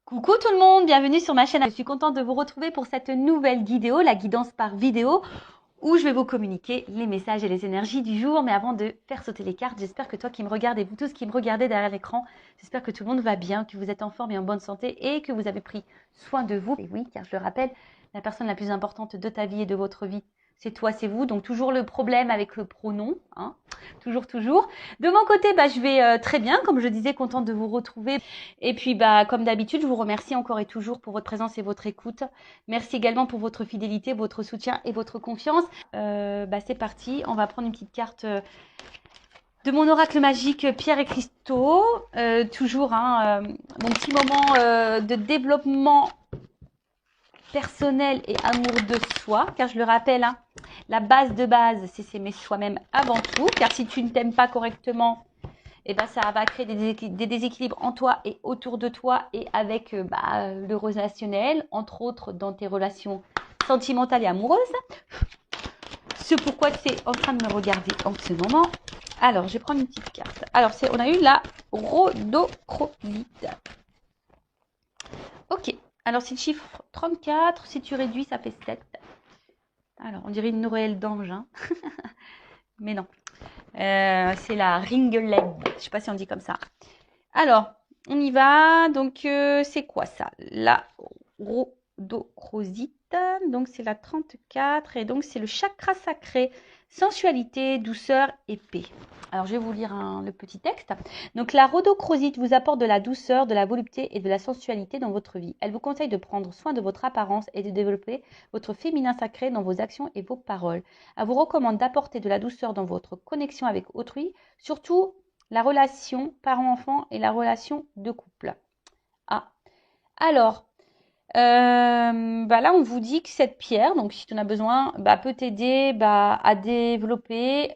Coucou tout le monde, bienvenue sur ma chaîne. Je suis contente de vous retrouver pour cette nouvelle vidéo, la guidance par vidéo, où je vais vous communiquer les messages et les énergies du jour. Mais avant de faire sauter les cartes, j'espère que toi qui me regardez, vous tous qui me regardez derrière l'écran, j'espère que tout le monde va bien, que vous êtes en forme et en bonne santé et que vous avez pris soin de vous. Et oui, car je le rappelle, la personne la plus importante de ta vie et de votre vie, c'est toi, c'est vous. Donc toujours le problème avec le pronom, hein. Toujours. De mon côté, je vais très bien, comme je disais, contente de vous retrouver. Et puis, comme d'habitude, je vous remercie encore et toujours pour votre présence et votre écoute. Merci également pour votre fidélité, votre soutien et votre confiance. C'est parti, on va prendre une petite carte de mon oracle magique Pierre et Cristaux. Toujours mon petit moment de développement personnel et amour de soi, car je le rappelle, la base de base, c'est s'aimer soi-même avant tout, car si tu ne t'aimes pas correctement, ça va créer des déséquilibres en toi et autour de toi et avec le relationnel, entre autres dans tes relations sentimentales et amoureuses. C'est pourquoi tu es en train de me regarder en ce moment. Alors, je vais prendre une petite carte. Alors, on a eu la rhodochrosite. Ok. Alors, c'est le chiffre 34. Si tu réduis, ça fait 7. Alors, on dirait une Noël d'ange, hein. Mais non. C'est la ringeled. Je ne sais pas si on dit comme ça. Alors, on y va. Donc, c'est quoi ça? La rhodochrosite. Donc, c'est la 34. Et donc, c'est le chakra sacré. Sensualité, douceur et paix. Alors, je vais vous lire le petit texte. Donc, la rhodochrosite vous apporte de la douceur, de la volupté et de la sensualité dans votre vie. Elle vous conseille de prendre soin de votre apparence et de développer votre féminin sacré dans vos actions et vos paroles. Elle vous recommande d'apporter de la douceur dans votre connexion avec autrui, surtout la relation parent-enfant et la relation de couple. Alors, là, on vous dit que cette pierre, donc si tu en as besoin, peut t'aider à développer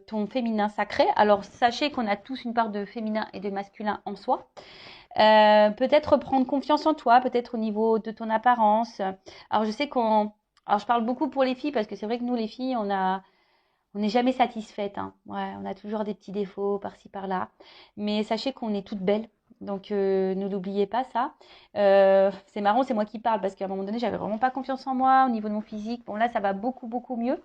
ton féminin sacré. Alors, sachez qu'on a tous une part de féminin et de masculin en soi. Peut-être prendre confiance en toi, peut-être au niveau de ton apparence. Alors, je sais alors, je parle beaucoup pour les filles parce que c'est vrai que nous, les filles, on n'est jamais satisfaite, hein. Ouais, on a toujours des petits défauts par-ci, par-là. Mais sachez qu'on est toutes belles. Donc, ne l'oubliez pas, ça. C'est marrant, c'est moi qui parle parce qu'à un moment donné, j'avais vraiment pas confiance en moi au niveau de mon physique. Bon, là, ça va beaucoup, beaucoup mieux.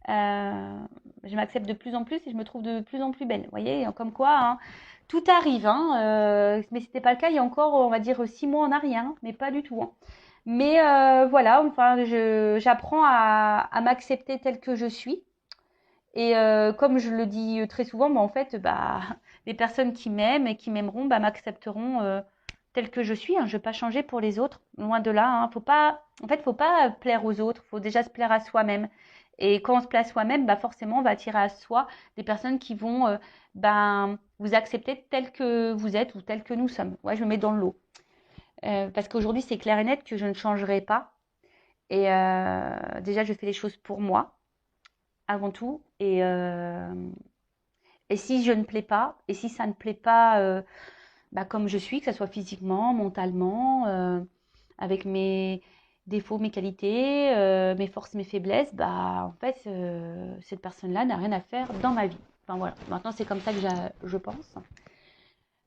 Je m'accepte de plus en plus et je me trouve de plus en plus belle. Vous voyez, comme quoi, hein, tout arrive. Mais ce n'était pas le cas il y a encore, on va dire, 6 mois en arrière, hein, mais pas du tout, hein. Mais voilà, enfin, j'apprends à m'accepter telle que je suis. Et comme je le dis très souvent, en fait, les personnes qui m'aiment et qui m'aimeront m'accepteront telle que je suis, hein. Je ne vais pas changer pour les autres, loin de là, hein. Faut pas plaire aux autres, il faut déjà se plaire à soi-même. Et quand on se plaît à soi-même, forcément, on va attirer à soi des personnes qui vont vous accepter tel que vous êtes ou tel que nous sommes. Ouais, je me mets dans le lot. Parce qu'aujourd'hui, c'est clair et net que je ne changerai pas. Et déjà, je fais les choses pour moi avant tout. Et si je ne plais pas, et si ça ne plaît pas comme je suis, que ce soit physiquement, mentalement, avec mes défauts, mes qualités, mes forces, mes faiblesses, en fait, cette personne-là n'a rien à faire dans ma vie. Enfin voilà, maintenant c'est comme ça que je pense.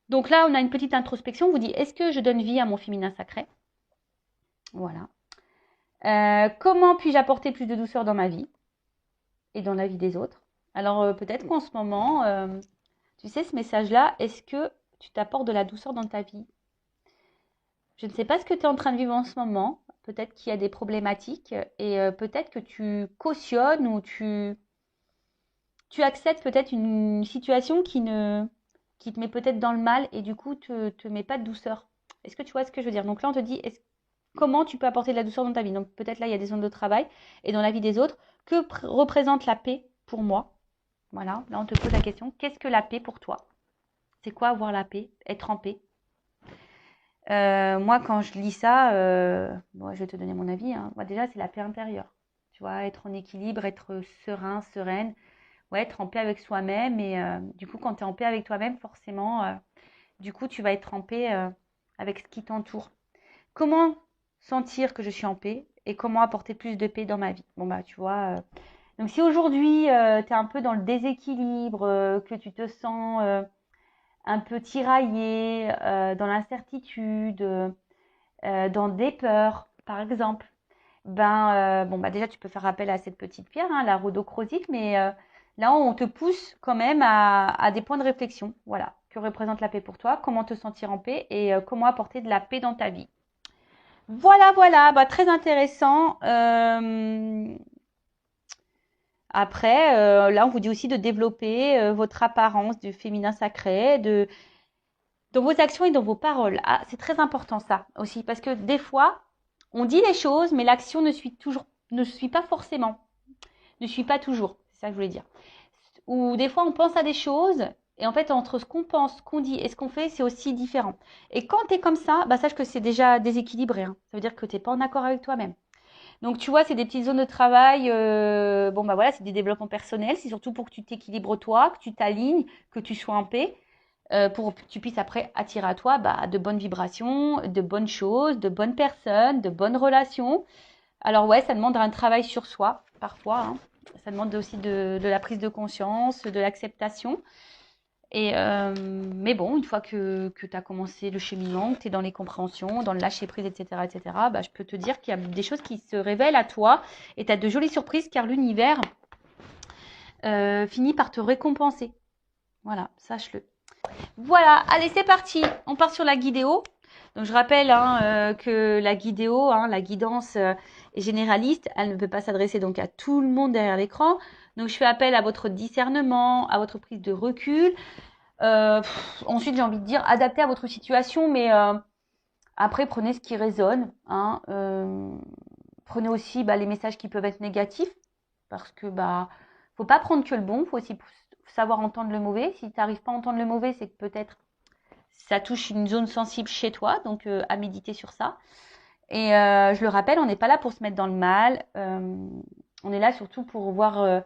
Donc là, on a une petite introspection. On vous dit, est-ce que je donne vie à mon féminin sacré? Voilà. Comment puis-je apporter plus de douceur dans ma vie et dans la vie des autres? Alors peut-être qu'en ce moment, tu sais, ce message-là, est-ce que tu t'apportes de la douceur dans ta vie? Je ne sais pas ce que tu es en train de vivre en ce moment. Peut-être qu'il y a des problématiques et peut-être que tu cautionnes ou tu acceptes peut-être une situation qui te met peut-être dans le mal et du coup te met pas de douceur. Est-ce que tu vois ce que je veux dire? Donc là, on te dit comment tu peux apporter de la douceur dans ta vie? Donc peut-être là, il y a des zones de travail et dans la vie des autres. Que représente la paix pour moi? Voilà, là, on te pose la question. Qu'est-ce que la paix pour toi? C'est quoi avoir la paix? Être en paix? Moi, quand je lis ça, je vais te donner mon avis, hein. Moi, déjà, c'est la paix intérieure. Tu vois, être en équilibre, être serein, sereine, ouais, être en paix avec soi-même. Et du coup, quand tu es en paix avec toi-même, forcément, du coup, tu vas être en paix avec ce qui t'entoure. Comment sentir que je suis en paix et comment apporter plus de paix dans ma vie? Bon, tu vois. Donc, si aujourd'hui, tu es un peu dans le déséquilibre, que tu te sens un peu tiraillé, dans l'incertitude, dans des peurs, par exemple, bon, bah déjà, tu peux faire appel à cette petite pierre, hein, la rhodochrosite, mais là, on te pousse quand même à des points de réflexion. Voilà, que représente la paix pour toi, comment te sentir en paix et comment apporter de la paix dans ta vie. Voilà, voilà, bah, très intéressant. Après, là, on vous dit aussi de développer votre apparence du féminin sacré, dans vos actions et dans vos paroles. Ah, c'est très important ça aussi, parce que des fois, on dit les choses, mais l'action ne suit pas forcément, ne suit pas toujours. C'est ça que je voulais dire. Ou des fois, on pense à des choses, et en fait, entre ce qu'on pense, ce qu'on dit et ce qu'on fait, c'est aussi différent. Et quand tu es comme ça, bah, sache que c'est déjà déséquilibré, hein. Ça veut dire que tu n'es pas en accord avec toi-même. Donc, tu vois, c'est des petites zones de travail. Bon, bah voilà, c'est des développements personnels. C'est surtout pour que tu t'équilibres toi, que tu t'alignes, que tu sois en paix, pour que tu puisses après attirer à toi bah, de bonnes vibrations, de bonnes choses, de bonnes personnes, de bonnes relations. Alors ouais, ça demande un travail sur soi, parfois, hein. Ça demande aussi de la prise de conscience, de l'acceptation. Et mais bon, une fois que tu as commencé le cheminement, que tu es dans les compréhensions, dans le lâcher-prise, etc., bah, je peux te dire qu'il y a des choses qui se révèlent à toi et tu as de jolies surprises car l'univers finit par te récompenser. Voilà, sache-le. Voilà, allez, c'est parti. On part sur la guidéo. Donc, je rappelle hein, que la guidéo, hein, la guidance est généraliste. Elle ne peut pas s'adresser donc à tout le monde derrière l'écran. Donc, je fais appel à votre discernement, à votre prise de recul. Ensuite, j'ai envie de dire, adapté à votre situation, mais après, prenez ce qui résonne. Hein, prenez aussi bah, les messages qui peuvent être négatifs, parce que bah, faut pas prendre que le bon, faut aussi savoir entendre le mauvais. Si tu n'arrives pas à entendre le mauvais, c'est que peut-être ça touche une zone sensible chez toi, donc à méditer sur ça. Et je le rappelle, on n'est pas là pour se mettre dans le mal. On est là surtout pour voir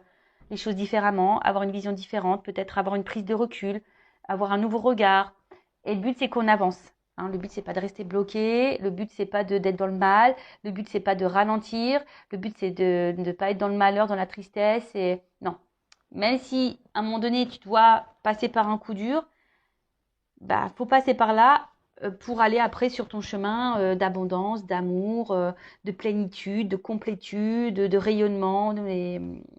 les choses différemment, avoir une vision différente, peut-être avoir une prise de recul, avoir un nouveau regard. Et le but, c'est qu'on avance. Hein, le but, c'est pas de rester bloqué. Le but, c'est pas d'être dans le mal. Le but, c'est pas de ralentir. Le but, c'est de ne pas être dans le malheur, dans la tristesse. Et non. Même si, à un moment donné, tu dois passer par un coup dur, bah, faut passer par là pour aller après sur ton chemin d'abondance, d'amour, de plénitude, de complétude, de rayonnement.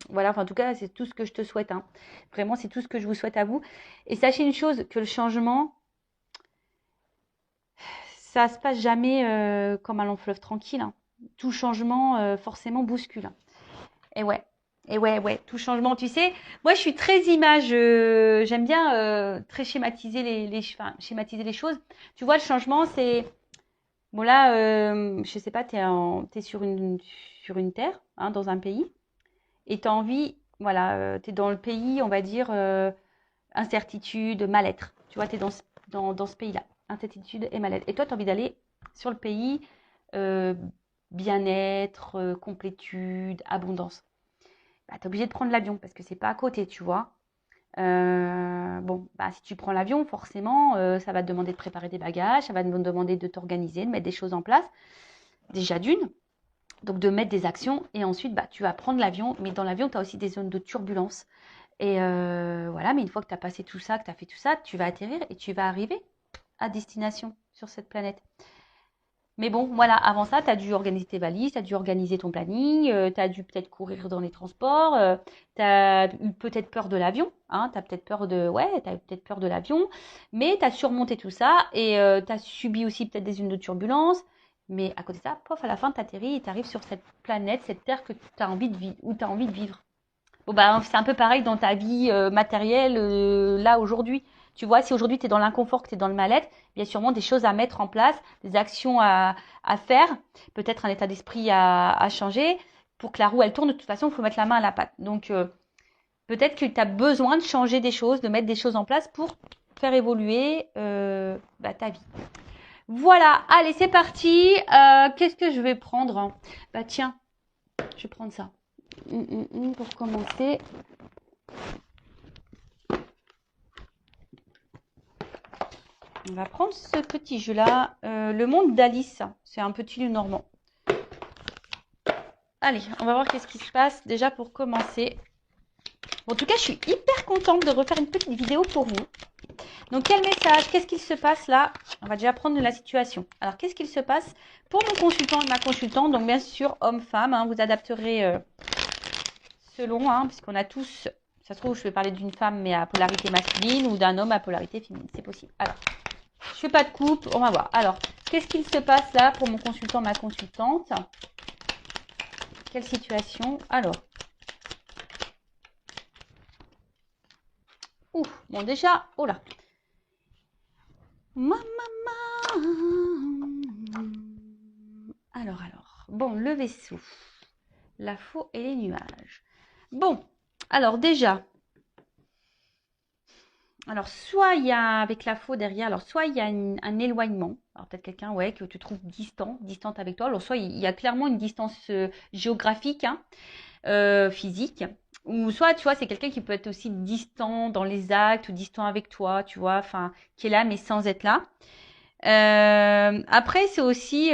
Voilà, enfin, en tout cas, c'est tout ce que je te souhaite. Hein. Vraiment, c'est tout ce que je vous souhaite à vous. Et sachez une chose, que le changement, ça se passe jamais comme un long fleuve tranquille. Hein. Tout changement, forcément, bouscule. Hein. Et ouais. Et ouais, ouais, tout changement, tu sais. Moi, je suis très image. J'aime bien très schématiser enfin, schématiser les choses. Tu vois, le changement, c'est bon là. Je sais pas, t'es sur une terre, hein, dans un pays, et t'as envie, voilà, t'es dans le pays, on va dire incertitude, mal-être. Tu vois, t'es dans ce pays-là, incertitude et mal-être. Et toi, t'as envie d'aller sur le pays euh, bien-être, complétude, abondance. Bah, tu es obligé de prendre l'avion parce que c'est pas à côté, tu vois. Bon, bah, si tu prends l'avion, forcément, ça va te demander de préparer des bagages, ça va te demander de t'organiser, de mettre des choses en place. Déjà d'une, donc de mettre des actions. Et ensuite, bah, tu vas prendre l'avion. Mais dans l'avion, tu as aussi des zones de turbulence. Et voilà, mais une fois que tu as passé tout ça, que tu as fait tout ça, tu vas atterrir et tu vas arriver à destination sur cette planète. Mais bon, voilà, avant ça, tu as dû organiser tes valises, tu as dû organiser ton planning, tu as dû peut-être courir dans les transports, tu as eu peut-être peur de l'avion, hein, tu as peut-être peur de l'avion, mais tu as surmonté tout ça et tu as subi aussi peut-être des zones de turbulence. Mais à côté de ça, pof, à la fin, tu atterris et tu arrives sur cette planète, cette terre que tu as envie de vivre, où tu as envie de vivre. Bon, bah, c'est un peu pareil dans ta vie matérielle, là, aujourd'hui. Tu vois, si aujourd'hui tu es dans l'inconfort, que tu es dans le mal-être, il y a sûrement des choses à mettre en place, des actions à faire, peut-être un état d'esprit à changer. Pour que la roue, elle tourne, de toute façon, il faut mettre la main à la pâte. Donc, peut-être que tu as besoin de changer des choses, de mettre des choses en place pour faire évoluer bah, ta vie. Voilà, allez, c'est parti. Qu'est-ce que je vais prendre, hein? Bah tiens, je vais prendre ça. Pour commencer. On va prendre ce petit jeu-là. Le monde d'Alice. C'est un petit lieu normand. Allez, on va voir qu'est-ce qui se passe déjà pour commencer. Bon, en tout cas, je suis hyper contente de refaire une petite vidéo pour vous. Donc, quel message? Qu'est-ce qu'il se passe là? On va déjà prendre la situation. Alors, qu'est-ce qu'il se passe pour mon consultant et ma consultante? Donc, bien sûr, homme-femme, hein, vous adapterez selon, hein, puisqu'on a tous, ça se trouve, je vais parler d'une femme mais à polarité masculine ou d'un homme à polarité féminine. C'est possible. Alors, je fais pas de coupe, on va voir. Alors, qu'est-ce qu'il se passe là pour mon consultant, ma consultante? Quelle situation? Alors, ouf, bon déjà, oh là. Alors, bon, le vaisseau, la faux et les nuages. Bon, alors déjà, alors soit il y a avec la faux derrière, alors soit il y a un éloignement, alors peut-être quelqu'un ouais que tu trouves distante avec toi, alors soit il y a clairement une distance géographique, hein, physique, ou soit tu vois c'est quelqu'un qui peut être aussi distant dans les actes ou distant avec toi, tu vois, enfin qui est là mais sans être là. Après c'est aussi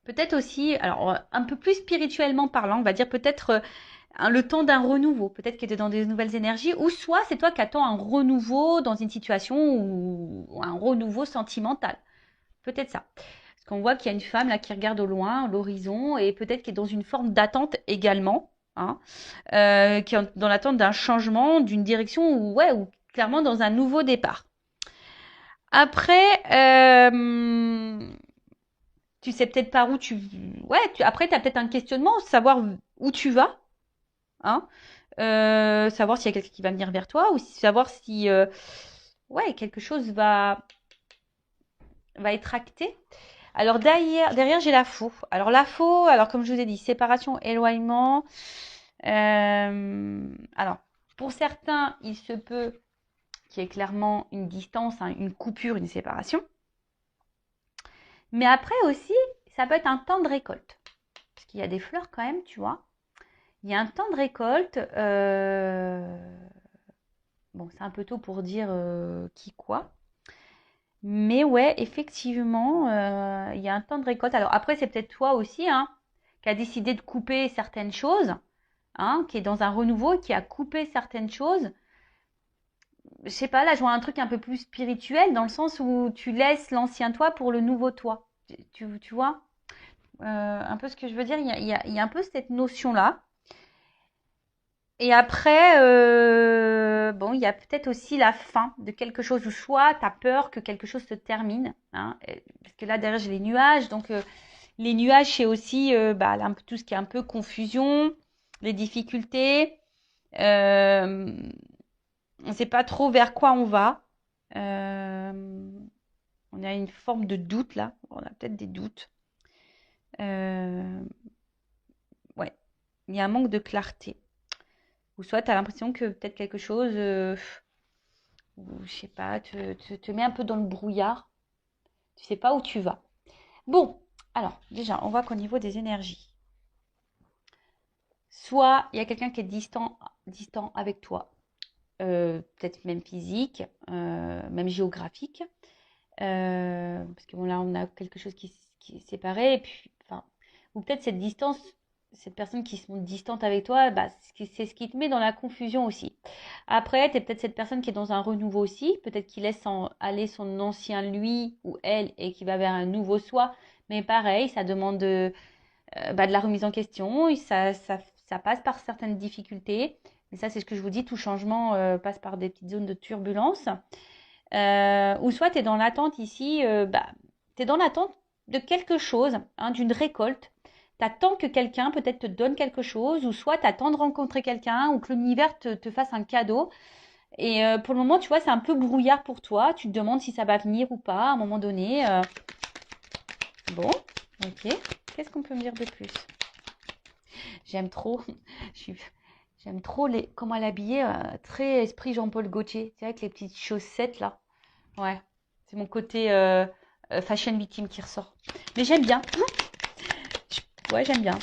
peut-être aussi, alors un peu plus spirituellement parlant, on va dire peut-être le temps d'un renouveau, peut-être que tu es dans des nouvelles énergies, ou soit c'est toi qui attends un renouveau dans une situation ou un renouveau sentimental. Peut-être ça. Parce qu'on voit qu'il y a une femme là qui regarde au loin, l'horizon, et peut-être qui est dans une forme d'attente également, hein, qui est dans l'attente d'un changement, d'une direction, ou ouais, ou clairement dans un nouveau départ. Après, tu sais peut-être par où tu... Ouais, après, tu as peut-être un questionnement, savoir où tu vas, hein, savoir s'il y a quelqu'un qui va venir vers toi ou savoir si ouais, quelque chose va être acté. Alors derrière j'ai la faux. Alors la faux, alors comme je vous ai dit, séparation, éloignement. Alors, pour certains, il se peut qu'il y ait clairement une distance, hein, une coupure, une séparation. Mais après aussi, ça peut être un temps de récolte. Parce qu'il y a des fleurs quand même, tu vois. Il y a un temps de récolte. Bon, c'est un peu tôt pour dire qui quoi. Mais ouais, effectivement, il y a un temps de récolte. Alors après, c'est peut-être toi aussi, hein, qui a décidé de couper certaines choses, hein, qui est dans un renouveau, qui a coupé certaines choses. Je sais pas, là, je vois un truc un peu plus spirituel, dans le sens où tu laisses l'ancien toi pour le nouveau toi. Tu vois un peu ce que je veux dire, il y a un peu cette notion-là. Et après, bon, il y a peut-être aussi la fin de quelque chose, ou soit tu as peur que quelque chose se termine, hein, parce que là, derrière, j'ai les nuages. Donc, les nuages, c'est aussi bah, tout ce qui est un peu confusion, les difficultés. On ne sait pas trop vers quoi on va. On a une forme de doute là. On a peut-être des doutes. Euh, ouais, il y a un manque de clarté. Ou soit tu as l'impression que peut-être quelque chose, ou je sais pas, te met un peu dans le brouillard. Tu sais pas où tu vas. Bon, alors déjà, on voit qu'au niveau des énergies, soit il y a quelqu'un qui est distant avec toi, peut-être même physique, même géographique, parce que bon, là, on a quelque chose qui est séparé, et puis, enfin, ou peut-être cette distance, cette personne qui se montre distante avec toi, bah, c'est ce qui te met dans la confusion aussi. Après, tu es peut-être cette personne qui est dans un renouveau aussi, peut-être qui laisse aller son ancien lui ou elle et qui va vers un nouveau soi, mais pareil, ça demande bah, de la remise en question, et ça passe par certaines difficultés, mais ça, c'est ce que je vous dis, tout changement passe par des petites zones de turbulence. Ou soit tu es dans l'attente ici, bah, tu es dans l'attente de quelque chose, hein, d'une récolte. Tu attends que quelqu'un peut-être te donne quelque chose, ou soit tu attends de rencontrer quelqu'un, ou que l'univers te fasse un cadeau. Et pour le moment, tu vois, c'est un peu brouillard pour toi. Tu te demandes si ça va venir ou pas à un moment donné. Bon, ok. Qu'est-ce qu'on peut me dire de plus? J'aime trop. J'aime trop comment elle est habillée, très esprit Jean-Paul Gaultier, tu sais, avec les petites chaussettes là. Ouais, c'est mon côté fashion victime qui ressort. Mais j'aime bien. Ouais, j'aime bien.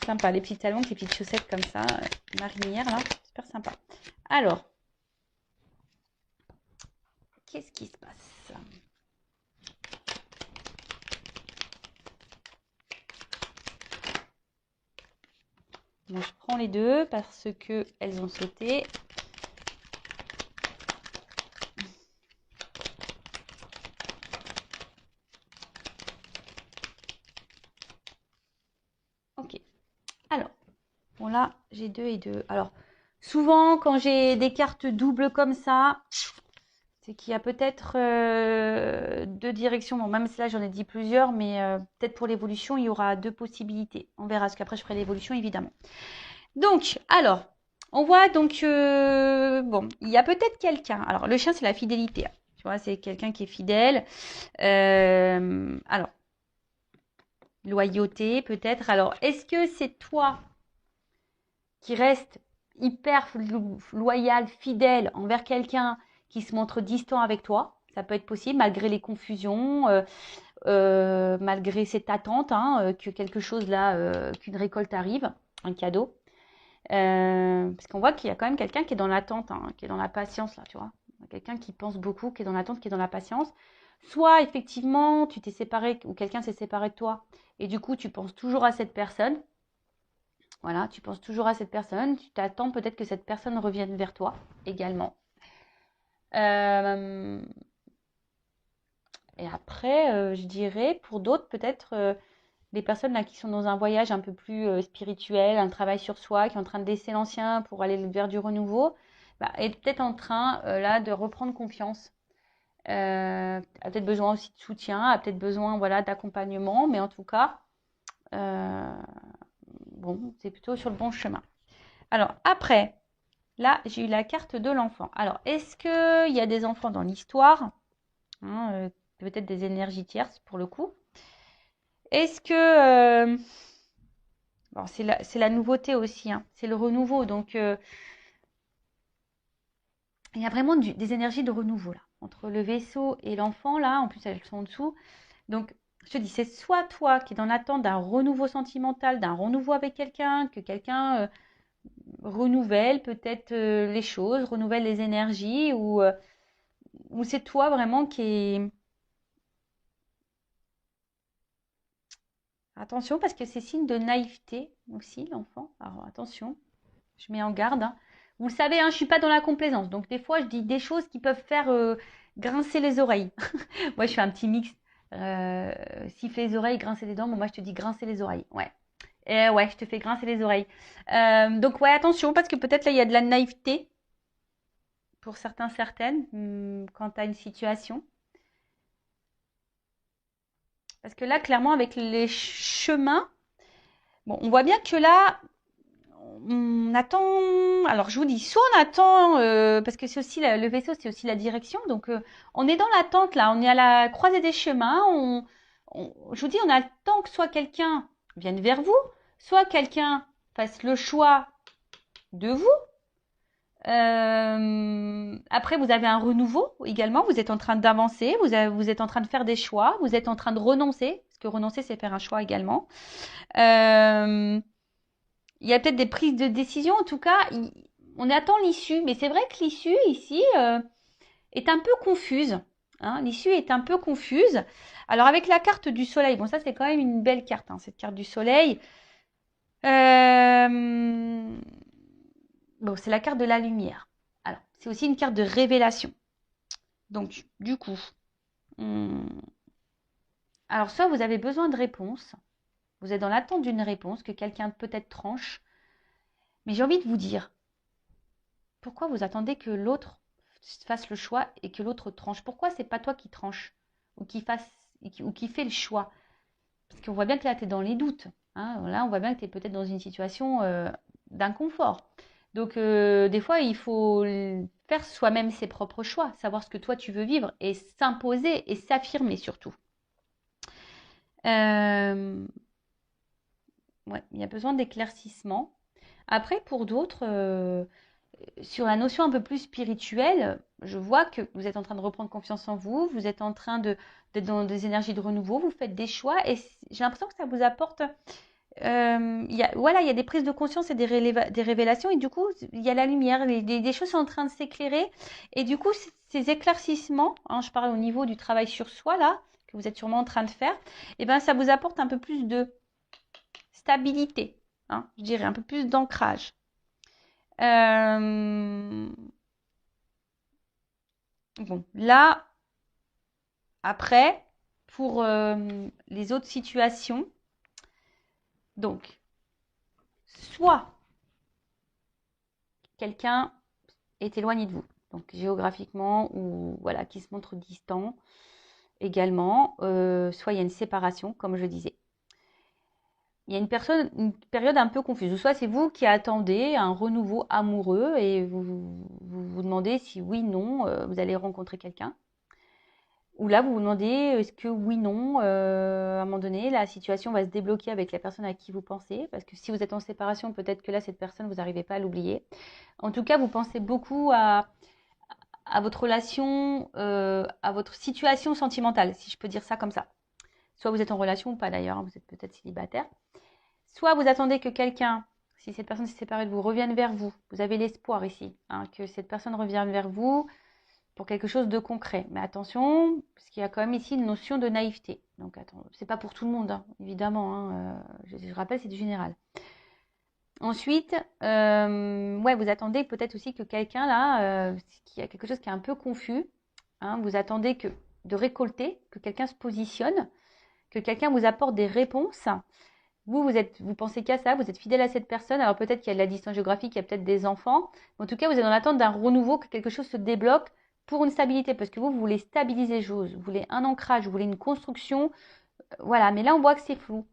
Sympa, les petits talons, avec les petites chaussettes comme ça, marinières là, super sympa. Alors, qu'est-ce qui se passe? Moi, je prends les deux parce que elles ont sauté. là, j'ai 2 et 2. Alors, souvent, quand j'ai des cartes doubles comme ça, c'est qu'il y a peut-être 2 directions. Bon, même si là, j'en ai dit plusieurs, mais peut-être pour l'évolution, il y aura 2 possibilités. On verra, parce qu'après, je ferai l'évolution, évidemment. Donc, alors, on voit donc, bon, il y a peut-être quelqu'un. Alors, le chien, c'est la fidélité. Tu vois, c'est quelqu'un qui est fidèle. Alors, loyauté, peut-être. Alors, est-ce que c'est toi qui reste hyper loyal, fidèle envers quelqu'un qui se montre distant avec toi? Ça peut être possible, malgré les confusions, malgré cette attente, hein, que quelque chose là, qu'une récolte arrive, un cadeau. Parce qu'on voit qu'il y a quand même quelqu'un qui est dans l'attente, hein, qui est dans la patience, là, tu vois. Quelqu'un qui pense beaucoup, qui est dans l'attente, qui est dans la patience. Soit, effectivement, tu t'es séparé, ou quelqu'un s'est séparé de toi, et du coup, tu penses toujours à cette personne. Voilà, tu penses toujours à cette personne. Tu t'attends peut-être que cette personne revienne vers toi également. Euh, et après, je dirais, pour d'autres, peut-être des personnes là qui sont dans un voyage un peu plus spirituel, un travail sur soi, qui est en train de laisser l'ancien pour aller vers du renouveau, bah, est peut-être en train là de reprendre confiance. A peut-être besoin aussi de soutien, a peut-être besoin voilà d'accompagnement, mais en tout cas, euh, bon, c'est plutôt sur le bon chemin. Alors après, là, j'ai eu la carte de l'enfant. Alors, est-ce qu'il y a des enfants dans l'histoire, hein, peut-être des énergies tierces pour le coup. Est-ce que bon, c'est la nouveauté aussi, hein. C'est le renouveau. Donc, il y a vraiment des énergies de renouveau là. Entre le vaisseau et l'enfant, là, en plus elles sont en dessous. Donc, je te dis, c'est soit toi qui es dans l'attente d'un renouveau sentimental, d'un renouveau avec quelqu'un, que quelqu'un renouvelle peut-être les choses, renouvelle les énergies, ou c'est toi vraiment qui est... Attention, parce que c'est signe de naïveté aussi, l'enfant. Alors, attention. Je mets en garde, hein. Vous le savez, hein, je ne suis pas dans la complaisance. Donc, des fois, je dis des choses qui peuvent faire grincer les oreilles. Moi, je fais un petit mix. Siffler les oreilles, grincer les dents. Bon, moi, je te dis grincer les oreilles. Ouais. Et ouais, je te fais grincer les oreilles. Donc, ouais, attention, parce que peut-être là, il y a de la naïveté pour certains, certaines, quant à une situation. Parce que là, clairement, avec les chemins, bon, on voit bien que là, on attend. Alors, je vous dis, soit on attend, parce que c'est aussi le vaisseau, c'est aussi la direction. Donc, on est dans l'attente là. On est à la croisée des chemins. Je vous dis, on attend que soit quelqu'un vienne vers vous, soit quelqu'un fasse le choix de vous. Après, vous avez un renouveau également. Vous êtes en train d'avancer. Vous êtes en train de faire des choix. Vous êtes en train de renoncer. Parce que renoncer, c'est faire un choix également. Euh, il y a peut-être des prises de décision. En tout cas, on attend l'issue. Mais c'est vrai que l'issue ici est un peu confuse. Hein. L'issue est un peu confuse. Alors avec la carte du soleil, bon ça c'est quand même une belle carte, hein, cette carte du soleil. Bon, c'est la carte de la lumière. Alors, c'est aussi une carte de révélation. Donc, du coup, alors soit vous avez besoin de réponse, vous êtes dans l'attente d'une réponse que quelqu'un peut-être tranche, mais j'ai envie de vous dire, pourquoi vous attendez que l'autre fasse le choix et que l'autre tranche? Pourquoi c'est pas toi qui tranche ou qui fait le choix? Parce qu'on voit bien que là, tu es dans les doutes. Hein. Là, on voit bien que tu es peut-être dans une situation d'inconfort. Donc, des fois, il faut faire soi-même ses propres choix, savoir ce que toi tu veux vivre et s'imposer et s'affirmer surtout. Euh, ouais, il y a besoin d'éclaircissement. Après, pour d'autres, sur la notion un peu plus spirituelle, je vois que vous êtes en train de reprendre confiance en vous, vous êtes en train d'être dans des énergies de renouveau, vous faites des choix et j'ai l'impression que ça vous apporte voilà, il y a des prises de conscience et des révélations et du coup, il y a la lumière, des choses sont en train de s'éclairer et du coup, ces éclaircissements, hein, je parle au niveau du travail sur soi là, que vous êtes sûrement en train de faire, et ben ça vous apporte un peu plus de stabilité, hein, je dirais, un peu plus d'ancrage. Euh, bon, là, après, pour les autres situations, donc, soit quelqu'un est éloigné de vous, donc géographiquement ou voilà, qui se montre distant également, soit il y a une séparation, comme je disais. Il y a une période un peu confuse. Soit c'est vous qui attendez un renouveau amoureux et vous demandez si oui, non, vous allez rencontrer quelqu'un. Ou là, vous vous demandez est-ce que oui, non, à un moment donné, la situation va se débloquer avec la personne à qui vous pensez. Parce que si vous êtes en séparation, peut-être que là, cette personne, vous n'arrivez pas à l'oublier. En tout cas, vous pensez beaucoup à votre relation, à votre situation sentimentale, si je peux dire ça comme ça. Soit vous êtes en relation ou pas d'ailleurs, hein, vous êtes peut-être célibataire. Soit vous attendez que quelqu'un, si cette personne s'est séparée de vous, revienne vers vous. Vous avez l'espoir ici, hein, que cette personne revienne vers vous pour quelque chose de concret. Mais attention, parce qu'il y a quand même ici une notion de naïveté. Donc attends, c'est pas pour tout le monde, hein, évidemment. Hein, je rappelle, c'est du général. Ensuite, ouais, vous attendez peut-être aussi que quelqu'un là, qui a quelque chose qui est un peu confus, hein, vous attendez de récolter, que quelqu'un se positionne, que quelqu'un vous apporte des réponses. Vous pensez qu'à ça, vous êtes fidèle à cette personne. Alors peut-être qu'il y a de la distance géographique, il y a peut-être des enfants. Mais en tout cas, vous êtes dans l'attente d'un renouveau, que quelque chose se débloque pour une stabilité. Parce que vous voulez stabiliser les choses, vous voulez un ancrage, vous voulez une construction. Voilà, mais là, on voit que c'est flou.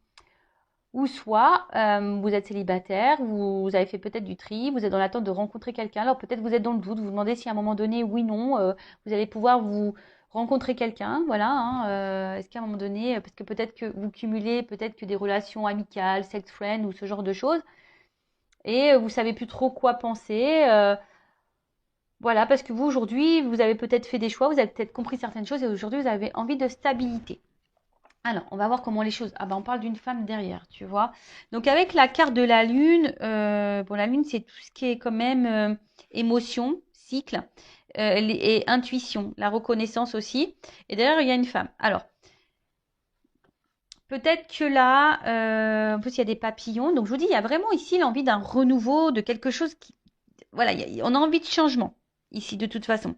Ou soit vous êtes célibataire, vous avez fait peut-être du tri, vous êtes dans l'attente de rencontrer quelqu'un. Alors peut-être vous êtes dans le doute, vous vous demandez si à un moment donné, oui, non, vous allez pouvoir vous rencontrer quelqu'un. Voilà, hein, est-ce qu'à un moment donné, parce que peut-être que vous cumulez peut-être que des relations amicales, sex friend ou ce genre de choses, et vous savez plus trop quoi penser. Voilà, parce que vous aujourd'hui, vous avez peut-être fait des choix, vous avez peut-être compris certaines choses et aujourd'hui vous avez envie de stabilité. Alors, on va voir comment les choses. Ah ben, on parle d'une femme derrière, tu vois. Donc, avec la carte de la lune, bon, la lune, c'est tout ce qui est quand même émotion, cycle et intuition, la reconnaissance aussi. Et derrière, il y a une femme. Alors, peut-être que là, en plus, il y a des papillons. Donc, je vous dis, il y a vraiment ici l'envie d'un renouveau, de quelque chose qui. Voilà, on a envie de changement ici, de toute façon.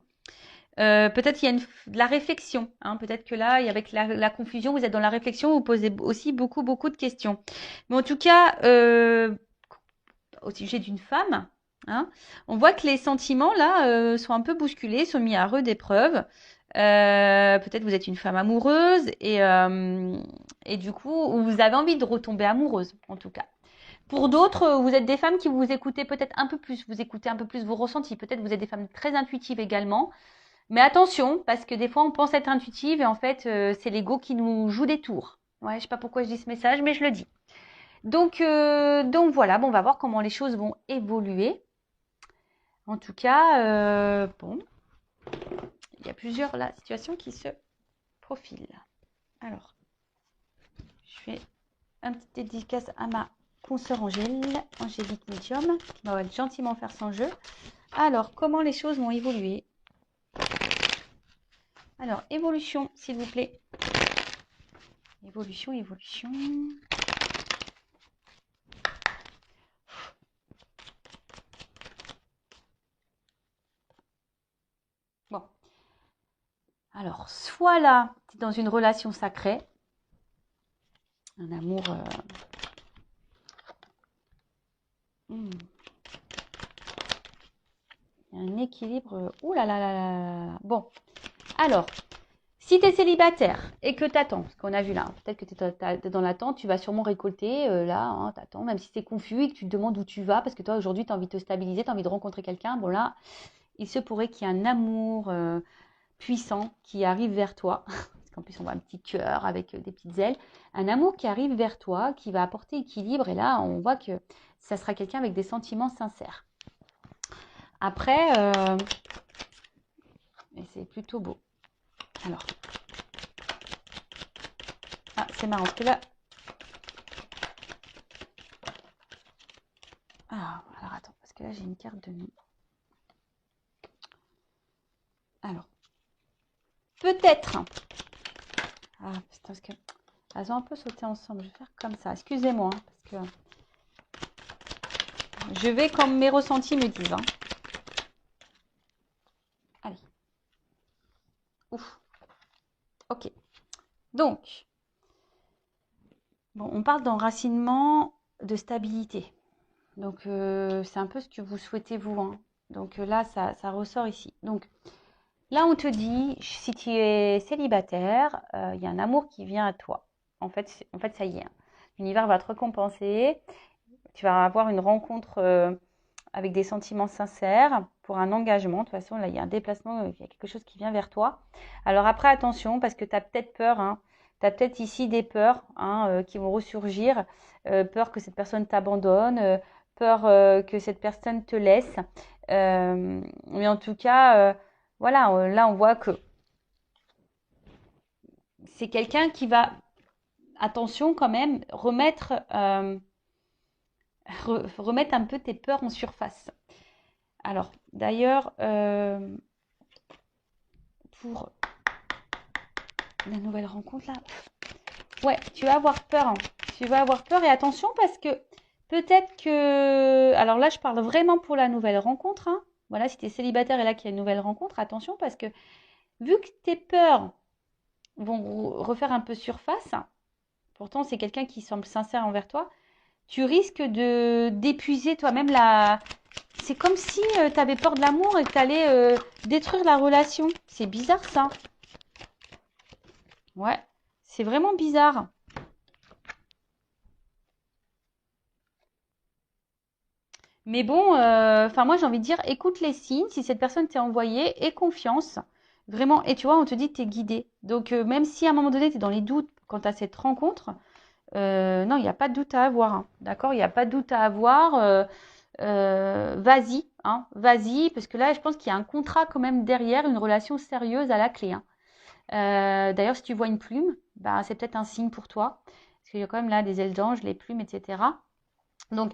Peut-être il y a de la réflexion. Hein. Peut-être que là, avec la confusion, vous êtes dans la réflexion, vous posez aussi beaucoup, beaucoup de questions. Mais en tout cas, au sujet d'une femme, hein, on voit que les sentiments, là, sont un peu bousculés, sont mis à rude épreuve. Peut-être vous êtes une femme amoureuse et du coup, vous avez envie de retomber amoureuse, en tout cas. Pour d'autres, vous êtes des femmes qui vous écoutez peut-être un peu plus, vous écoutez un peu plus vos ressentis. Peut-être vous êtes des femmes très intuitives également. Mais attention, parce que des fois, on pense être intuitive et en fait, c'est l'ego qui nous joue des tours. Ouais, je sais pas pourquoi je dis ce message, mais je le dis. Donc voilà, bon, on va voir comment les choses vont évoluer. En tout cas, bon, il y a plusieurs là, situations qui se profilent. Alors, je fais un petit dédicace à ma consoeur Angélique Medium, qui va gentiment faire son jeu. Alors, comment les choses vont évoluer? Alors, évolution, s'il vous plaît. Évolution, évolution. Bon. Alors, soit là, tu es dans une relation sacrée, un amour. Il y a un équilibre. Ouh là là là là là. Bon, alors, si tu es célibataire et que tu attends, ce qu'on a vu là, hein, peut-être que tu es dans l'attente, tu vas sûrement récolter là, hein, tu attends, même si c'est confus et que tu te demandes où tu vas, parce que toi aujourd'hui tu as envie de te stabiliser, tu as envie de rencontrer quelqu'un. Bon là, il se pourrait qu'il y ait un amour puissant qui arrive vers toi. Parce qu'en plus, on voit un petit cœur avec des petites ailes. Un amour qui arrive vers toi, qui va apporter équilibre. Et là, on voit que ça sera quelqu'un avec des sentiments sincères. Après, c'est plutôt beau. Alors, ah, c'est marrant parce que là. Ah, alors attends, parce que là, j'ai une carte de nuit. Alors, peut-être. Ah, putain, parce que. Elles ont un peu sauté ensemble. Je vais faire comme ça. Excusez-moi, hein, parce que. Je vais comme mes ressentis me disent. Hein. Allez. Ouf. Ok. Donc, bon, on parle d'enracinement, de stabilité. Donc, c'est un peu ce que vous souhaitez vous, hein. Donc là, ça ressort ici. Donc là, on te dit, si tu es célibataire, il y a un amour qui vient à toi. En fait, ça y est, hein. L'univers va te récompenser. Tu vas avoir une rencontre avec des sentiments sincères pour un engagement. De toute façon, là, il y a un déplacement, il y a quelque chose qui vient vers toi. Alors après, attention, parce que tu as peut-être peur, hein. Tu as peut-être ici des peurs, hein, qui vont ressurgir. Peur que cette personne t'abandonne, peur que cette personne te laisse. Mais en tout cas, voilà, là, on voit que c'est quelqu'un qui va, attention quand même, remettre un peu tes peurs en surface. Alors, d'ailleurs, pour la nouvelle rencontre, là, ouais, tu vas avoir peur, hein. Tu vas avoir peur et attention parce que peut-être que... Alors là, je parle vraiment pour la nouvelle rencontre, hein. Voilà, si tu es célibataire et là qu'il y a une nouvelle rencontre, attention parce que vu que tes peurs vont refaire un peu surface, pourtant c'est quelqu'un qui semble sincère envers toi, tu risques de d'épuiser toi-même la... C'est comme si tu avais peur de l'amour et que tu allais détruire la relation. C'est bizarre ça. Ouais, c'est vraiment bizarre. Mais bon, enfin moi j'ai envie de dire, écoute les signes, si cette personne t'est envoyée, aie confiance. Vraiment, et tu vois, on te dit que tu es guidé. Donc même si à un moment donné tu es dans les doutes quant à cette rencontre, non, il n'y a pas de doute à avoir, hein. D'accord? Il n'y a pas de doute à avoir. Vas-y, hein, vas-y, parce que là, je pense qu'il y a un contrat quand même derrière, une relation sérieuse à la clé, hein. D'ailleurs, si tu vois une plume, bah, c'est peut-être un signe pour toi, parce qu'il y a quand même là des ailes d'ange, les plumes, etc. Donc,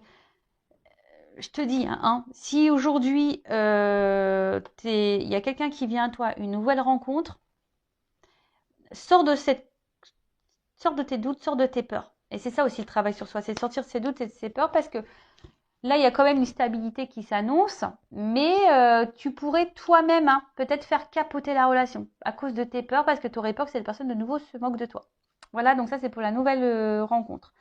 je te dis, hein, si aujourd'hui, il y a quelqu'un qui vient à toi, une nouvelle rencontre, sors de cette, sors de tes doutes, sors de tes peurs. Et c'est ça aussi le travail sur soi, c'est sortir de ses doutes et de ses peurs, parce que là, il y a quand même une stabilité qui s'annonce, mais tu pourrais toi-même, hein, peut-être faire capoter la relation à cause de tes peurs, parce que tu aurais peur que cette personne de nouveau se moque de toi. Voilà, donc ça c'est pour la nouvelle rencontre.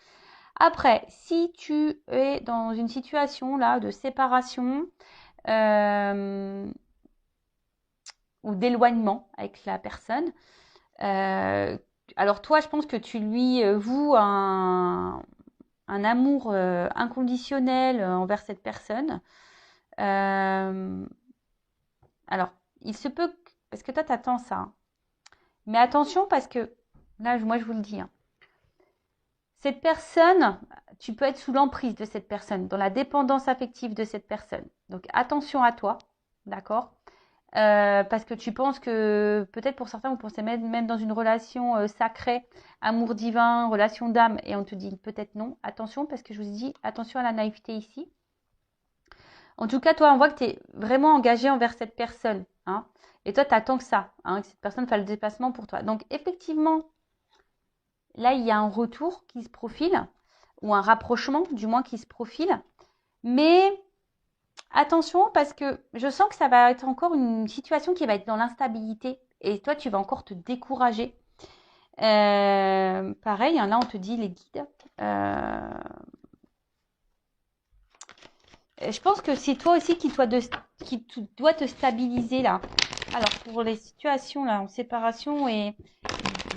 Après, si tu es dans une situation là de séparation euh, ou d'éloignement avec la personne, euh, alors toi, je pense que tu lui voues un amour inconditionnel envers cette personne. Euh, alors, il se peut, parce que toi, t'attends ça, hein. Mais attention parce que, là, moi, je vous le dis, hein, cette personne, tu peux être sous l'emprise de cette personne, dans la dépendance affective de cette personne. Donc, attention à toi, d'accord? Parce que tu penses que, peut-être pour certains, vous pensez même dans une relation sacrée, amour divin, relation d'âme, et on te dit peut-être non. Attention, parce que je vous dis, attention à la naïveté ici. En tout cas, toi, on voit que tu es vraiment engagé envers cette personne, hein. Et toi, tu attends que ça, hein, que cette personne fasse le déplacement pour toi. Donc, effectivement, là, il y a un retour qui se profile, ou un rapprochement, du moins, qui se profile. Mais attention, parce que je sens que ça va être encore une situation qui va être dans l'instabilité. Et toi, tu vas encore te décourager. Pareil, hein, là, on te dit les guides. Je pense que c'est toi aussi qui dois te stabiliser là. Alors pour les situations là en séparation et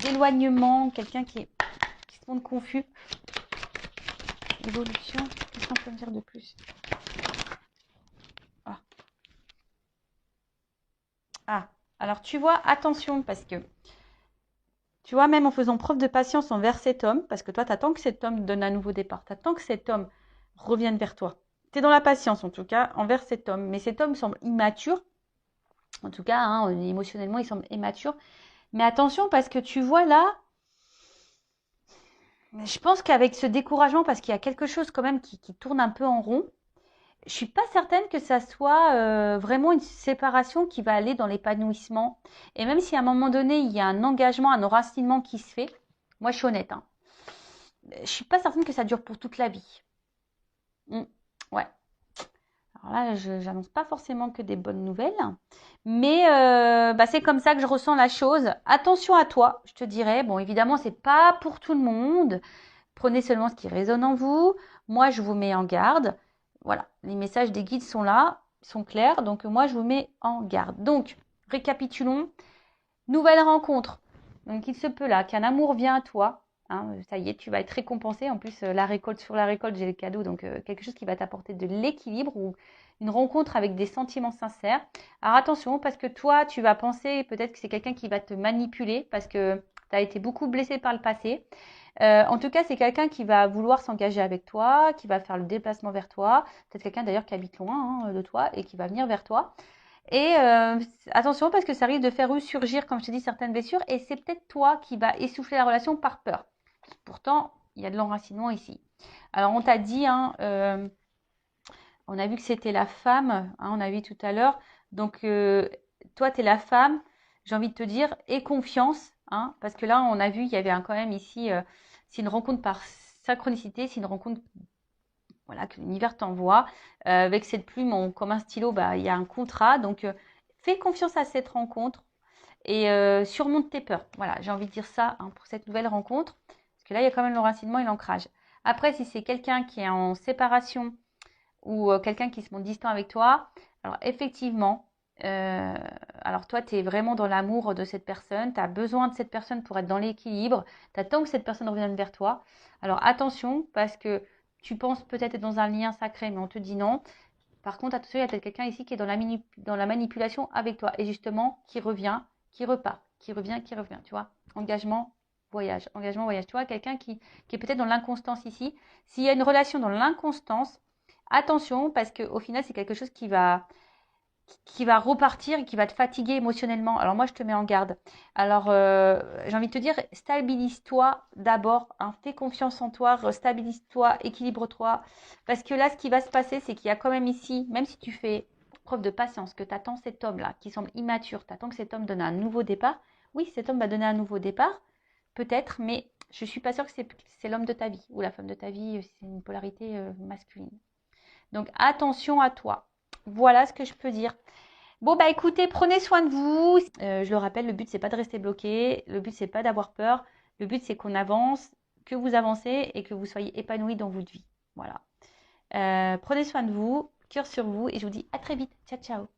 d'éloignement, quelqu'un qui se montre confus. Évolution, qu'est-ce qu'on peut me dire de plus? Ah. Ah, alors tu vois, attention parce que tu vois, même en faisant preuve de patience envers cet homme, parce que toi, tu attends que cet homme donne un nouveau départ, tu attends que cet homme revienne vers toi. Tu es dans la patience en tout cas envers cet homme, mais cet homme semble immature. En tout cas, hein, émotionnellement, il semble immature. Mais attention, parce que tu vois là, je pense qu'avec ce découragement, parce qu'il y a quelque chose quand même qui tourne un peu en rond, je suis pas certaine que ça soit vraiment une séparation qui va aller dans l'épanouissement. Et même si à un moment donné, il y a un engagement, un enracinement qui se fait, moi je suis honnête, hein, je suis pas certaine que ça dure pour toute la vie. Ouais. Alors là, je n'annonce pas forcément que des bonnes nouvelles, mais bah, c'est comme ça que je ressens la chose. Attention à toi, je te dirais. Bon, évidemment, c'est pas pour tout le monde. Prenez seulement ce qui résonne en vous. Moi, je vous mets en garde. voilà, les messages des guides sont là, sont clairs. Donc moi, je vous mets en garde. Donc, récapitulons. Nouvelle rencontre. Donc il se peut là qu'un amour vient à toi. Hein, ça y est, tu vas être récompensé. En plus, la récolte sur la récolte, j'ai le cadeau. Donc quelque chose qui va t'apporter de l'équilibre ou une rencontre avec des sentiments sincères. Alors attention, parce que toi, tu vas penser peut-être que c'est quelqu'un qui va te manipuler parce que tu as été beaucoup blessé par le passé. En tout cas, c'est quelqu'un qui va vouloir s'engager avec toi, qui va faire le déplacement vers toi. Peut-être quelqu'un d'ailleurs qui habite loin de toi et qui va venir vers toi. Et attention parce que ça risque de faire ressurgir, comme je t'ai dit, certaines blessures. Et c'est peut-être toi qui va essouffler la relation par peur. Pourtant, il y a de l'enracinement ici. Alors, on t'a dit, hein, on a vu que c'était la femme, hein, on a vu tout à l'heure. Donc, toi, tu es la femme, j'ai envie de te dire, aie confiance. Hein, parce que là, on a vu, il y avait quand même ici, c'est une rencontre par synchronicité, c'est une rencontre voilà, que l'univers t'envoie. Avec cette plume, comme un stylo, bah, il y a un contrat. Donc, fais confiance à cette rencontre et surmonte tes peurs. Voilà, j'ai envie de dire ça hein, pour cette nouvelle rencontre. Parce que là, il y a quand même l'enracinement et l'ancrage. Après, si c'est quelqu'un qui est en séparation ou quelqu'un qui se montre distant avec toi, alors effectivement, alors toi, tu es vraiment dans l'amour de cette personne, tu as besoin de cette personne pour être dans l'équilibre, tu attends que cette personne revienne vers toi. Alors attention, parce que tu penses peut-être être dans un lien sacré, mais on te dit non. Par contre, attention, il y a peut-être quelqu'un ici qui est dans la manipulation avec toi et justement qui revient, qui repart, qui revient, tu vois. Engagement, voyage. Tu vois, quelqu'un qui est peut-être dans l'inconstance ici. S'il y a une relation dans l'inconstance, attention parce qu'au final, c'est quelque chose qui va repartir et qui va te fatiguer émotionnellement. Alors moi, je te mets en garde. Alors, j'ai envie de te dire, stabilise-toi d'abord. Hein, fais confiance en toi, stabilise-toi, équilibre-toi. Parce que là, ce qui va se passer, c'est qu'il y a quand même ici, même si tu fais preuve de patience, que tu attends cet homme-là, qui semble immature, tu attends que cet homme donne un nouveau départ. Oui, cet homme va donner un nouveau départ, peut-être, mais je ne suis pas sûre que c'est l'homme de ta vie ou la femme de ta vie, c'est une polarité masculine. Donc, attention à toi. Voilà ce que je peux dire. Bon, bah écoutez, prenez soin de vous. Je le rappelle, le but, c'est pas de rester bloqué. Le but, c'est pas d'avoir peur. Le but, c'est qu'on avance, que vous avancez et que vous soyez épanoui dans votre vie. Voilà. Prenez soin de vous, cœur sur vous, et je vous dis à très vite. Ciao, ciao.